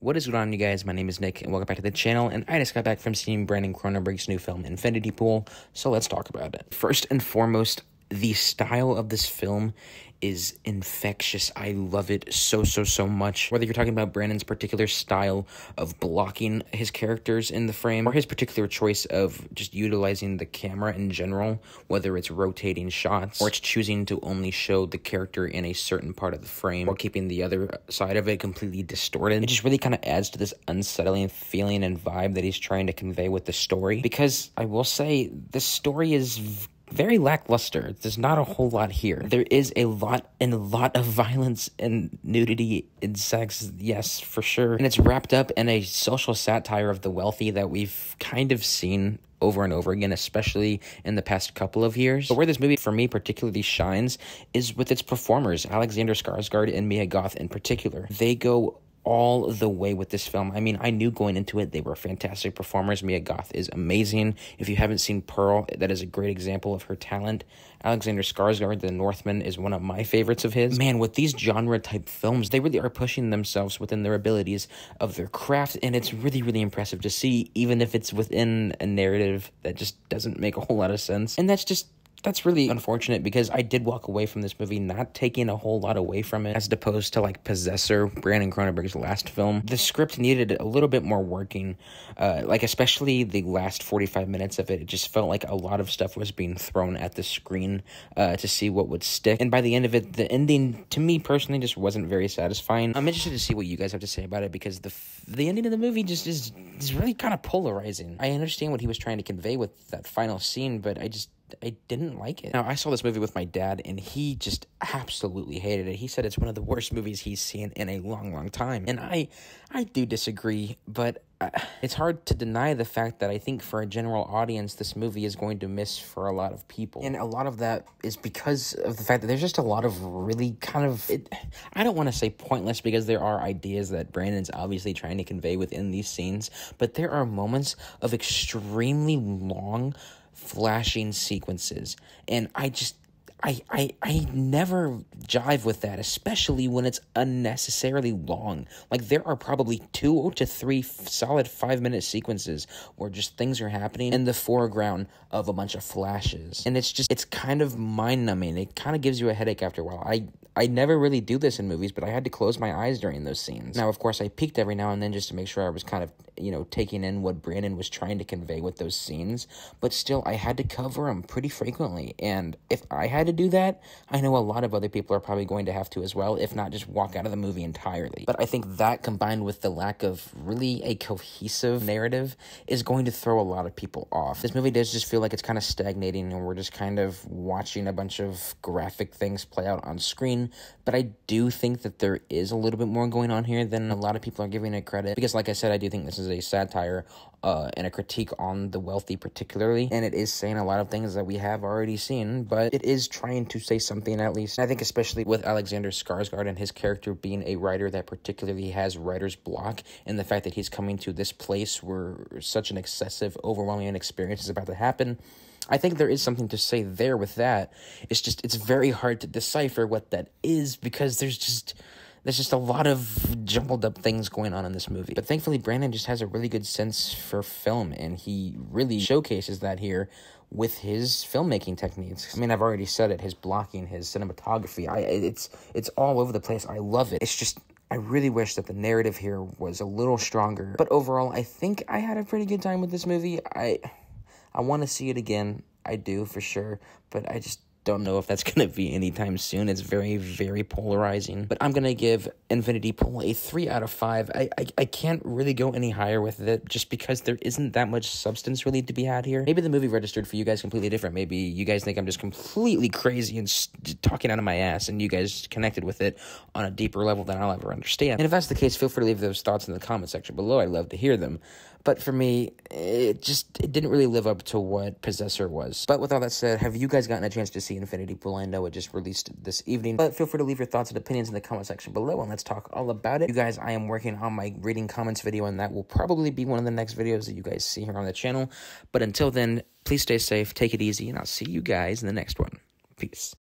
What is going on, you guys? My name is Nick, and welcome back to the channel, and I just got back from seeing Brandon Cronenberg's new film, Infinity Pool, so let's talk about it. First and foremost, the style of this film is infectious. I love it so much. Whether you're talking about Brandon's particular style of blocking his characters in the frame, or his particular choice of just utilizing the camera in general, whether it's rotating shots, or it's choosing to only show the character in a certain part of the frame, or keeping the other side of it completely distorted, it just really kind of adds to this unsettling feeling and vibe that he's trying to convey with the story. Because I will say, the story is very lackluster. There's not a whole lot here. There is a lot of violence and nudity and sex, yes, for sure. And it's wrapped up in a social satire of the wealthy that we've kind of seen over and over again, especially in the past couple of years. But where this movie, for me, particularly shines is with its performers, Alexander Skarsgård and Mia Goth in particular. They go all the way with this film. I mean, I knew going into it they were fantastic performers. Mia Goth is amazing. If you haven't seen Pearl, that is a great example of her talent. Alexander Skarsgård, The Northman, is one of my favorites of his. Man, with these genre-type films, they really are pushing themselves within their abilities of their craft, and it's really impressive to see, even if it's within a narrative that just doesn't make a whole lot of sense. And that's really unfortunate, because I did walk away from this movie not taking a whole lot away from it, as opposed to like Possessor, Brandon Cronenberg's last film. The script needed a little bit more working, especially the last 45 minutes of it. It just felt like a lot of stuff was being thrown at the screen to see what would stick. And by the end of it, the ending, to me personally, just wasn't very satisfying. I'm interested to see what you guys have to say about it, because the ending of the movie just is really kind of polarizing. I understand what he was trying to convey with that final scene, but I didn't like it. Now, I saw this movie with my dad, and he just absolutely hated it. He said it's one of the worst movies he's seen in a long time. And I do disagree, but it's hard to deny the fact that I think for a general audience, this movie is going to miss for a lot of people. And a lot of that is because of the fact that there's just a lot of really I don't want to say pointless, because there are ideas that Brandon's obviously trying to convey within these scenes, but there are moments of extremely long flashing sequences, and I never jive with that, especially when it's unnecessarily long. Like, there are probably 2 to 3 solid 5-minute sequences where just things are happening in the foreground of a bunch of flashes, and it's kind of mind-numbing. It kind of gives you a headache after a while. I never really do this in movies, but I had to close my eyes during those scenes. Now, of course, I peeked every now and then just to make sure I was kind of, taking in what Brandon was trying to convey with those scenes, but still, I had to cover them pretty frequently, and if I had to do that, I know a lot of other people are probably going to have to as well, if not just walk out of the movie entirely. But I think that, combined with the lack of really a cohesive narrative, is going to throw a lot of people off. This movie does just feel like it's kind of stagnating, and we're just kind of watching a bunch of graphic things play out on screen. But I do think that there is a little bit more going on here than a lot of people are giving it credit, because like I said, I do think this is a satire and a critique on the wealthy particularly, and it is saying a lot of things that we have already seen, but it is trying to say something at least. And I think especially with Alexander Skarsgård and his character being a writer that particularly has writer's block, and the fact that he's coming to this place where such an excessive, overwhelming experience is about to happen, I think there is something to say there with that. It's very hard to decipher what that is, because there's just a lot of jumbled up things going on in this movie. But thankfully, Brandon just has a really good sense for film, and he really showcases that here with his filmmaking techniques. I mean, I've already said it, his blocking, his cinematography, it's all over the place. I love it. It's just, I really wish that the narrative here was a little stronger. But overall, I think I had a pretty good time with this movie. I want to see it again. I do, for sure. But I just don't know if that's going to be anytime soon. It's very polarizing. But I'm going to give Infinity Pool a 3 out of 5. I can't really go any higher with it, just because there isn't that much substance really to be had here. Maybe the movie registered for you guys completely different. Maybe you guys think I'm just completely crazy and talking out of my ass, and you guys connected with it on a deeper level than I'll ever understand. And if that's the case, feel free to leave those thoughts in the comment section below. I'd love to hear them. But for me, it didn't really live up to what Possessor was. But with all that said, have you guys gotten a chance to see Infinity Pool? I know it just released this evening, but feel free to leave your thoughts and opinions in the comment section below, and let's talk all about it. You guys, I am working on my reading comments video, and that will probably be one of the next videos that you guys see here on the channel. But until then, please stay safe, take it easy, and I'll see you guys in the next one. Peace.